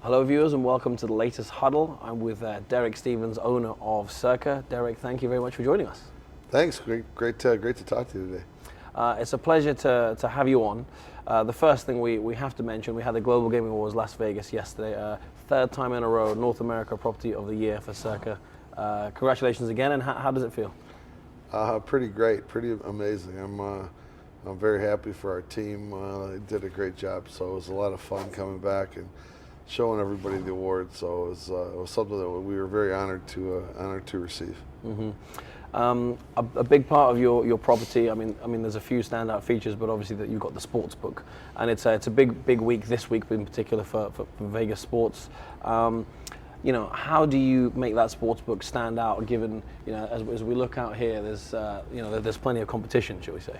Hello viewers and welcome to the latest Huddle. I'm with Derek Stevens, owner of Circa. Derek, thank you very much for joining us. Thanks, great to talk to you today. It's a pleasure to have you on. The first thing we have to mention, we had the Global Gaming Awards Las Vegas yesterday. Third time in a row, North America Property of the Year for Circa. Congratulations again, and how does it feel? Pretty great, pretty amazing. I'm very happy for our team. They did a great job, so it was a lot of fun coming back and showing everybody the award. So it was something that we were very honored to receive. Mm-hmm. A big part of your property. I mean, there's a few standout features, but obviously that you've got the Sportsbook, and it's a big week this week in particular for Vegas sports. How do you make that Sportsbook stand out? Given as we look out here, there's plenty of competition, shall we say?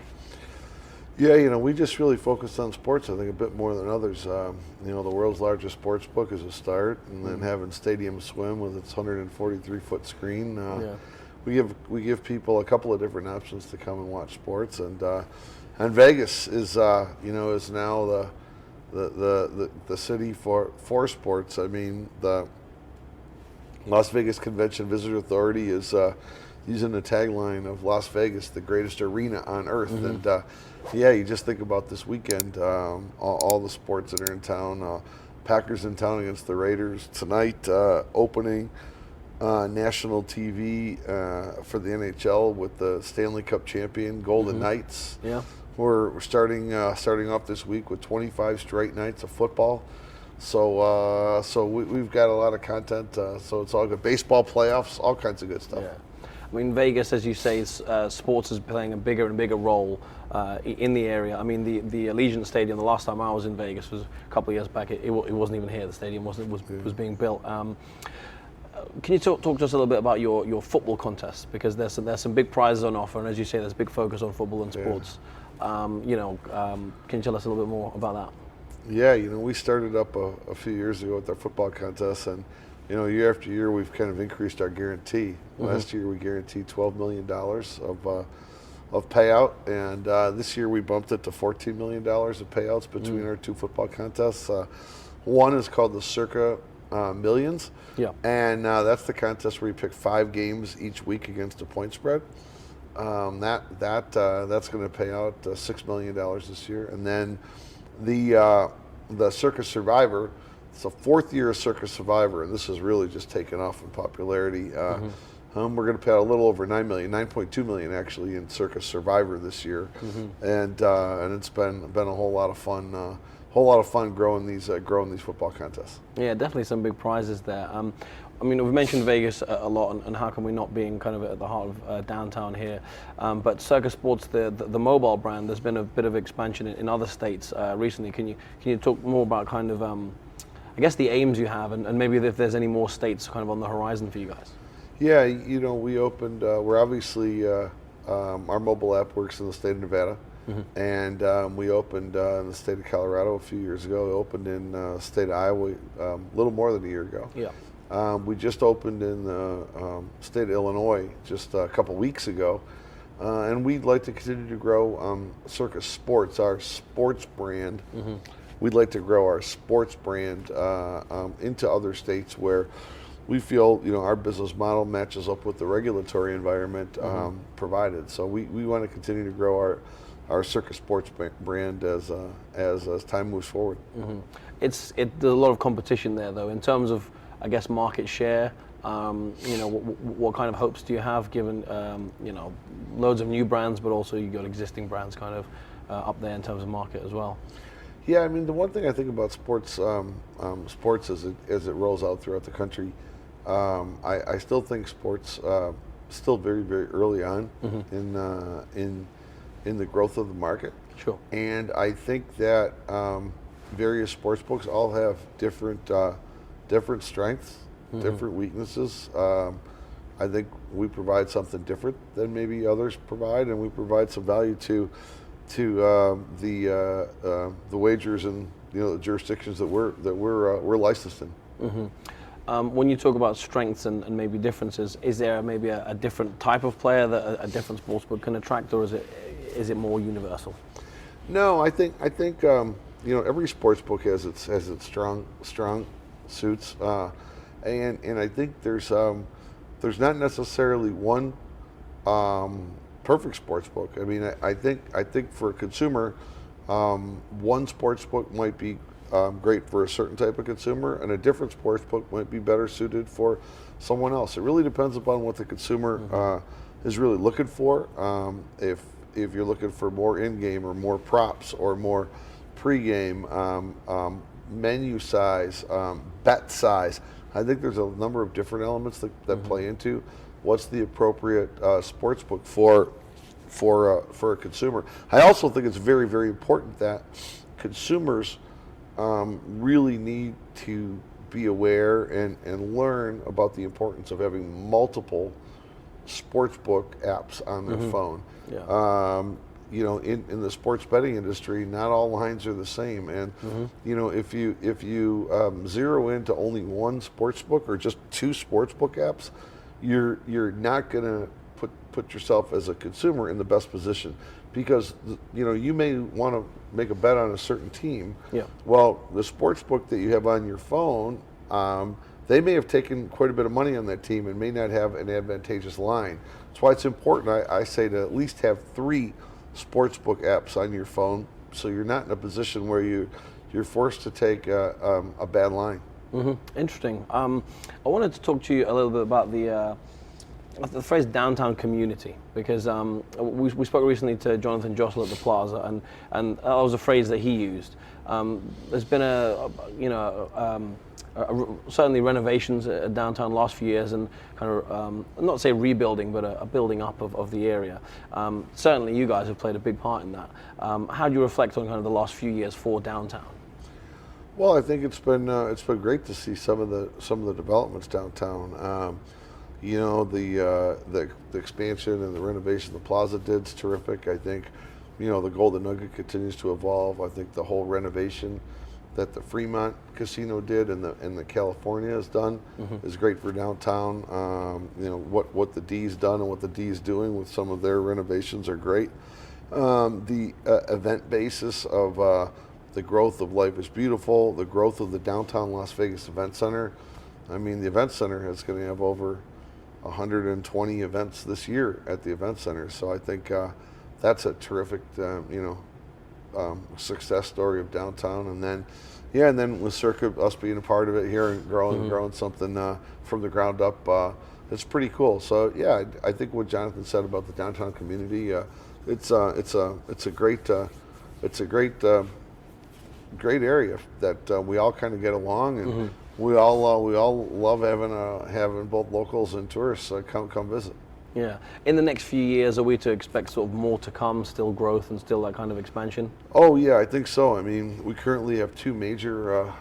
Yeah, we just really focused on sports, I think, a bit more than others. The world's largest sports book is a start, and then having Stadium Swim with its 143-foot screen. We give people a couple of different options to come and watch sports, and Vegas is now the city for sports. I mean, the Las Vegas Convention Visitor Authority is using the tagline of Las Vegas, the greatest arena on earth. Mm-hmm. And you just think about this weekend, all the sports that are in town. Packers in town against the Raiders tonight, opening national TV for the NHL with the Stanley Cup champion Golden Knights. Yeah, we're starting off this week with 25 straight nights of football. So we've got a lot of content. So it's all good. Baseball playoffs, all kinds of good stuff. Yeah. I mean, Vegas, as you say, sports is playing a bigger and bigger role in the area. I mean, the Allegiant Stadium, the last time I was in Vegas was a couple of years back. It wasn't even here. The stadium was being built. Can you talk to us a little bit about your football contest? Because there's some big prizes on offer, and as you say, there's big focus on football and sports. Can you tell us a little bit more about that? Yeah, we started up a few years ago with our football contest, and year after year we've kind of increased our guarantee. Mm-hmm. Last year we guaranteed $12 million of payout, and this year we bumped it to $14 million of payouts between our two football contests. One is called the Circa Millions, and that's the contest where you pick 5 games each week against a point spread. That's going to pay out $6 million this year, and then the Circus Survivor. It's the 4th year of Circus Survivor, and this has really just taken off in popularity. We're going to pay out a little over $9.2 million actually in Circus Survivor this year, and it's been a whole lot of fun growing these football contests. Yeah, definitely some big prizes there. We've mentioned Vegas a lot, and how can we not being kind of at the heart of downtown here? But Circa Sports, the mobile brand, there's been a bit of expansion in other states recently. Can you talk more about kind of I guess the aims you have, and maybe if there's any more states kind of on the horizon for you guys? Yeah, we opened. We're obviously our mobile app works in the state of Nevada, and we opened in the state of Colorado a few years ago. We opened in the state of Iowa a little more than a year ago. Yeah. We just opened in the state of Illinois just a couple weeks ago, and we'd like to continue to grow Circus Sports, our sports brand. We'd like to grow our sports brand into other states where we feel our business model matches up with the regulatory environment provided. So we want to continue to grow our Circus Sports brand as time moves forward. There's a lot of competition there, though, in terms of, I guess, market share. What kind of hopes do you have, given loads of new brands, but also you got existing brands kind of up there in terms of market as well? Yeah, I mean, the one thing I think about sports as it rolls out throughout the country, I still think sports still very, very early on in the growth of the market. Sure. And I think that various sports books all have different strengths, different weaknesses. I think we provide something different than maybe others provide, and we provide some value to the wagers and the jurisdictions that we're licensed in. When you talk about strengths and maybe differences, is there maybe a different type of player that a different sportsbook can attract, or is it more universal? No, I think every sportsbook has its strong suits, and I think there's not necessarily one perfect sports book. I mean, I think for a consumer, one sports book might be great for a certain type of consumer, and a different sports book might be better suited for someone else. It really depends upon what the consumer is really looking for. If you're looking for more in-game or more props or more pre-game, menu size, bet size, I think there's a number of different elements that play into what's the appropriate sports book for a consumer. I also think it's very, very important that consumers really need to be aware and learn about the importance of having multiple sportsbook apps on their phone. Yeah. You know, in the sports betting industry, not all lines are the same, and you know, if you zero into only one sportsbook or just two sportsbook apps, you're not going to put yourself as a consumer in the best position, because you know, you may want to make a bet on a certain team. Yeah. Well, the sports book that you have on your phone, they may have taken quite a bit of money on that team and may not have an advantageous line. That's why it's important, I say, to at least have 3 sports book apps on your phone, so you're not in a position where you're forced to take a bad line. Interesting. I wanted to talk to you a little bit about the phrase downtown community, because we spoke recently to Jonathan Jostle at the Plaza, and that was a phrase that he used. There's been certainly renovations at downtown last few years, and kind of not say rebuilding, but a building up of the area. Certainly, you guys have played a big part in that. How do you reflect on kind of the last few years for downtown? Well, I think it's been great to see some of the developments downtown. You know, the expansion and the renovation of the Plaza did's terrific. I think, you know, the Golden Nugget continues to evolve. I think the whole renovation that the Fremont Casino did and the California has done is great for downtown. You know, what the D's done and what the D's doing with some of their renovations are great. The event basis of the growth of Life is Beautiful, the growth of the downtown Las Vegas Event Center. I mean, the Event Center is going to have over 120 events this year at the Event Center. So I think that's a terrific, success story of downtown. And then with Circa, us being a part of it here and growing something from the ground up, it's pretty cool. So yeah, I think what Jonathan said about the downtown community, it's a great area that we all kind of get along, and we all love having both locals and tourists come visit. Yeah. In the next few years, are we to expect sort of more to come, still growth and still that kind of expansion? Oh yeah, I think so. I mean, we currently have 2 major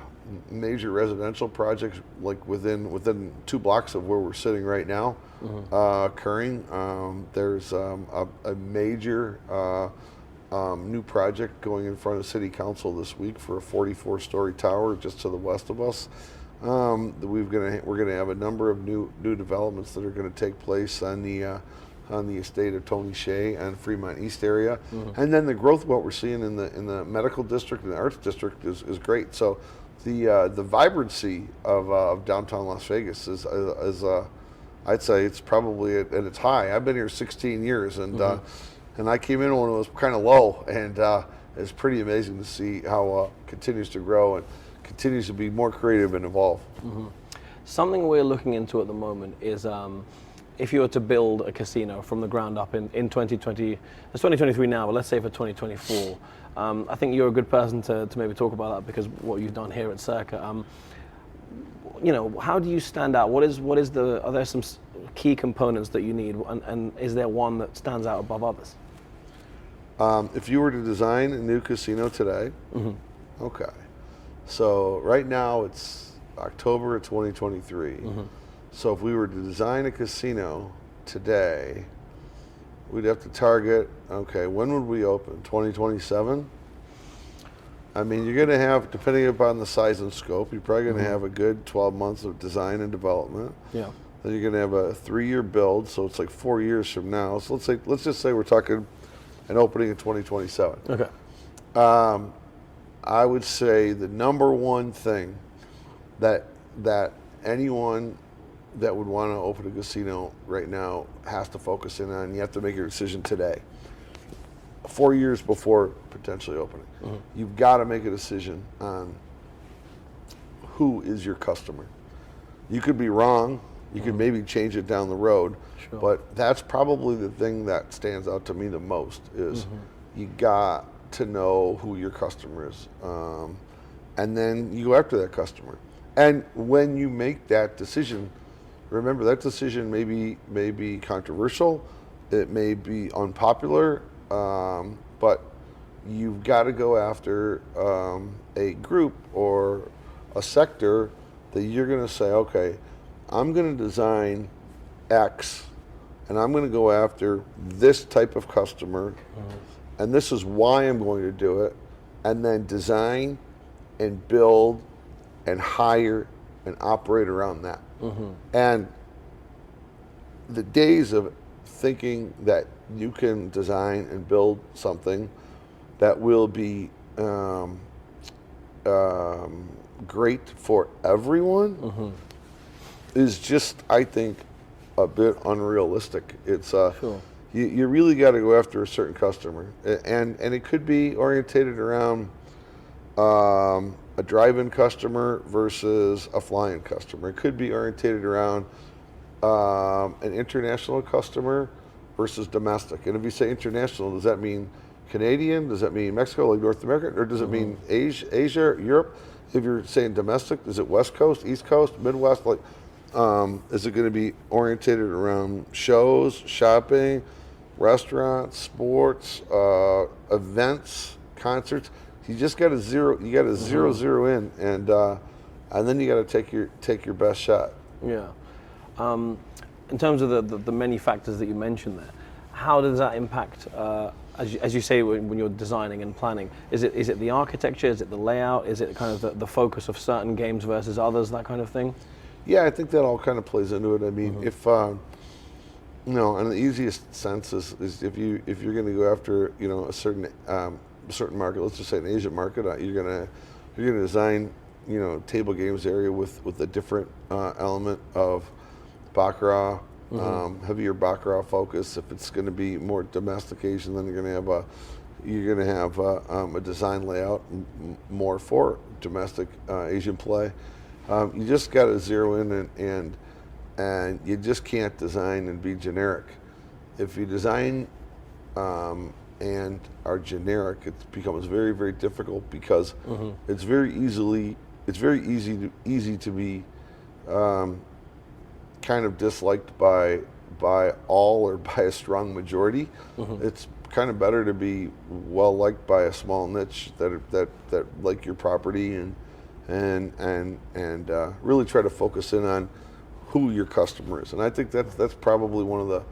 residential projects, like within 2 blocks of where we're sitting right now, occurring. There's a major new project going in front of City Council this week for a 44-story tower just to the west of us. We're gonna have a number of new developments that are going to take place on the estate of Tony Shea and Fremont East area, and then the growth what we're seeing in the medical district and the arts district is great. So the vibrancy of downtown Las Vegas is I'd say it's probably at its high. I've been here 16 years, and I came in when it was kind of low, and it's pretty amazing to see how it continues to grow and continues to be more creative and evolve. Something we're looking into at the moment is if you were to build a casino from the ground up in 2020, it's 2023 now, but let's say for 2024, I think you're a good person to maybe talk about that, because what you've done here at Circa. You know, how do you stand out? Are there some key components that you need, and is there one that stands out above others? If you were to design a new casino today, okay. So right now it's October of 2023. So if we were to design a casino today, we'd have to target, okay, when would we open? 2027? I mean, you're going to have, depending upon the size and scope, you're probably going to have a good 12 months of design and development. Yeah. Then you're going to have a 3-year build, so it's like 4 years from now. So let's just say we're talking an opening in 2027. Okay. I would say the number one thing that that anyone that would want to open a casino right now has to focus in on. You have to make a decision today, 4 years before potentially opening. You've got to make a decision on who is your customer. You could be wrong. You could maybe change it down the road, but that's probably the thing that stands out to me the most is you got to know who your customer is, and then you go after that customer. And when you make that decision, remember that decision may be controversial, it may be unpopular, but you've got to go after a group or a sector that you're going to say, okay, I'm going to design X, and I'm going to go after this type of customer, and this is why I'm going to do it, and then design and build and hire and operate around that. And the days of thinking that you can design and build something that will be great for everyone is just, I think, a bit unrealistic. It's you really got to go after a certain customer, and it could be orientated around a drive-in customer versus a fly-in customer. It could be orientated around an international customer versus domestic. And if you say international, does that mean Canadian? Does that mean Mexico, like North America? Or does it mean Asia, Europe? If you're saying domestic, is it West Coast, East Coast, Midwest? Like, is it going to be orientated around shows, shopping, restaurants, sports, events, concerts? You just got to zero in, and then you got to take your best shot. Yeah. In terms of the many factors that you mentioned there, how does that impact, as you say, when you're designing and planning? Is it the architecture? Is it the layout? Is it kind of the focus of certain games versus others, that kind of thing? Yeah, I think that all kind of plays into it. I mean, if and the easiest sense is if you're going to go after a certain market, let's just say an Asian market, you're gonna design table games area with a different element of baccarat, heavier baccarat focus. If it's going to be more domestic Asian, then you're going to have a design layout more for domestic Asian play. You just got to zero in and you just can't design and be generic. If you design and are generic, it becomes very, very difficult because it's very easy to be kind of disliked by all or by a strong majority. It's kind of better to be well liked by a small niche that like your property and really try to focus in on who your customer is. And I think that's probably one of the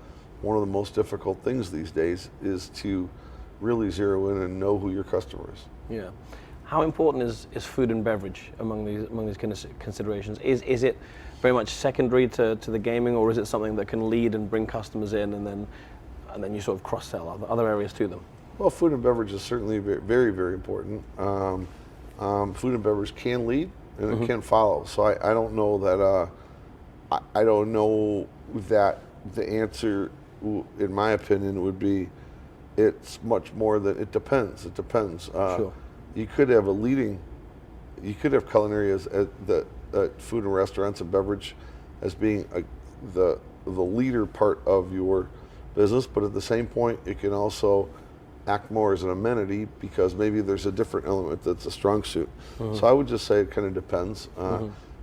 most difficult things these days is to really zero in and know who your customer is. Yeah. How important is food and beverage among these considerations? Is it very much secondary to the gaming, or is it something that can lead and bring customers in and then you sort of cross-sell other areas to them? Well, food and beverage is certainly very, very important. Food and beverage can lead and it can follow. So I don't know that I don't know that the answer, in my opinion, would be it's much more than it depends. It depends. Sure. You could have culinary as the food and restaurants and beverage as being the leader part of your business, but at the same point, it can also act more as an amenity because maybe there's a different element that's a strong suit. So I would just say it kind of depends.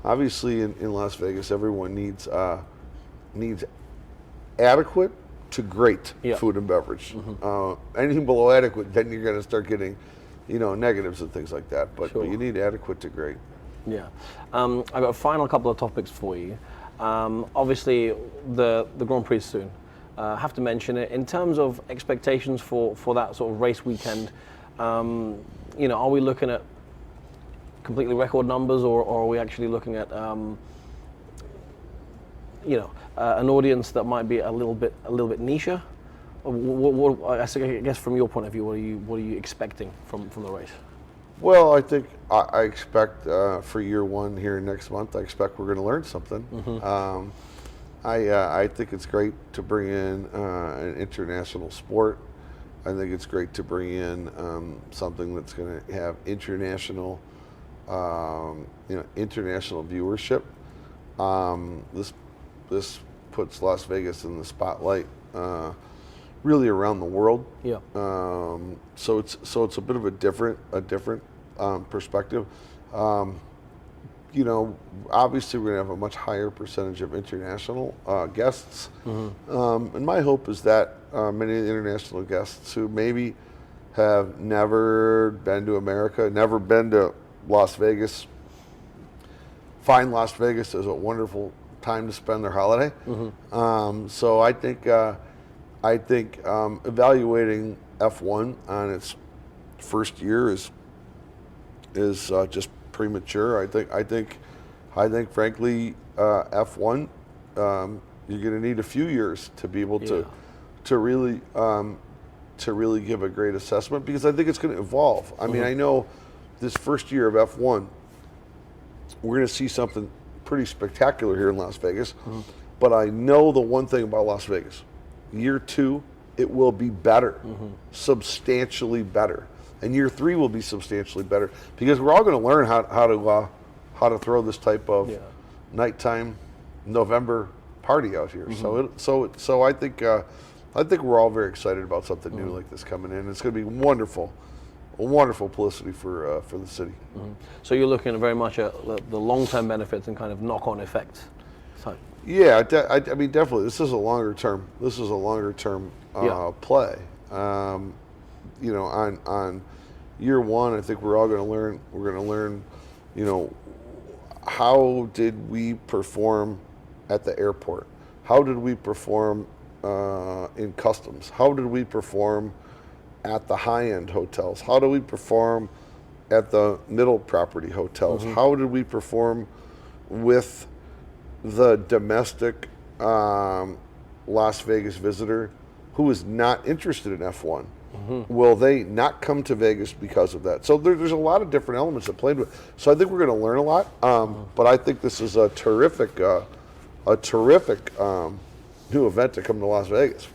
Obviously, in Las Vegas, everyone needs adequate to great food and beverage. Anything below adequate, then you're going to start getting, negatives and things like that. But you need adequate to great. Yeah. I've got a final couple of topics for you. Obviously, the Grand Prix soon. Have to mention it. In terms of expectations for that sort of race weekend, are we looking at completely record numbers, or are we actually looking at an audience that might be a little bit niche? I guess from your point of view, what are you expecting from the race? Well, I think I expect for year one here next month, I expect we're going to learn something. I think it's great to bring in an international sport. I think it's great to bring in something that's going to have international, international viewership. This puts Las Vegas in the spotlight, really around the world. Yeah. So it's a bit of a different perspective. Obviously we're going to have a much higher percentage of international guests. And my hope is that many of the international guests who maybe have never been to America, never been to Las Vegas, find Las Vegas as a wonderful time to spend their holiday. So I think evaluating F1 on its first year is just premature. I think frankly, F1, you're going to need a few years to be able to really give a great assessment, because I think it's going to evolve. I mean, I know this first year of F1, we're going to see something pretty spectacular here in Las Vegas. But I know the one thing about Las Vegas: year two, it will be better, substantially better. And year three will be substantially better, because we're all going to learn how to throw this type of nighttime November party out here. So I think we're all very excited about something new like this coming in. It's going to be wonderful publicity for the city. So you're looking at very much at the long-term benefits and kind of knock-on effects. So. Yeah, I mean, definitely. This is a longer term play. On year one, I think we're all going to learn. We're going to learn, how did we perform at the airport? How did we perform in customs? How did we perform at the high-end hotels? How do we perform at the middle property hotels? How did we perform with the domestic Las Vegas visitor who is not interested in F1? Will they not come to Vegas because of that? So there's a lot of different elements that played with. So I think we're going to learn a lot. But I think this is a terrific new event to come to Las Vegas.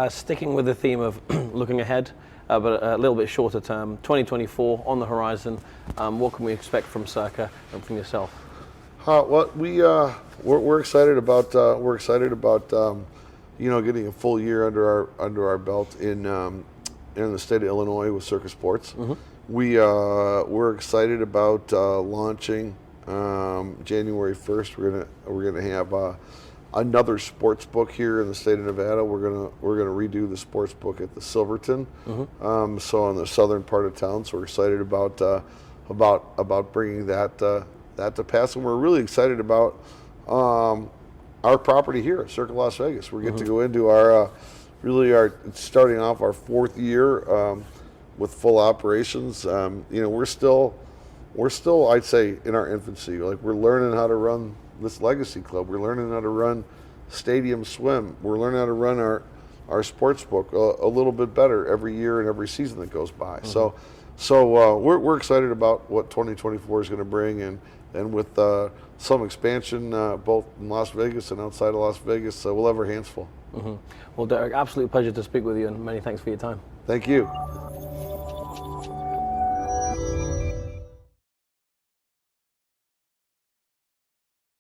Sticking with the theme of looking ahead, but a little bit shorter term, 2024 on the horizon. What can we expect from Circa and from yourself? Well, we're excited about getting a full year under our belt in the state of Illinois with Circus Sports. We're excited about launching January 1st. We're gonna have another sports book here in the state of Nevada. We're gonna redo the sports book at the Silverton, so on the southern part of town. So we're excited about bringing that to pass, and we're really excited about our property here at Circa Las Vegas. We get to go into our starting off our fourth year with full operations. We're still I'd say in our infancy. Like, we're learning how to run this legacy club. We're learning how to run Stadium Swim. We're learning how to run our sports book a little bit better every year and every season that goes by. So we're excited about what 2024 is going to bring, and with some expansion both in Las Vegas and outside of Las Vegas, we'll have our hands full. Well, Derek, absolute pleasure to speak with you, and many thanks for your time. Thank you.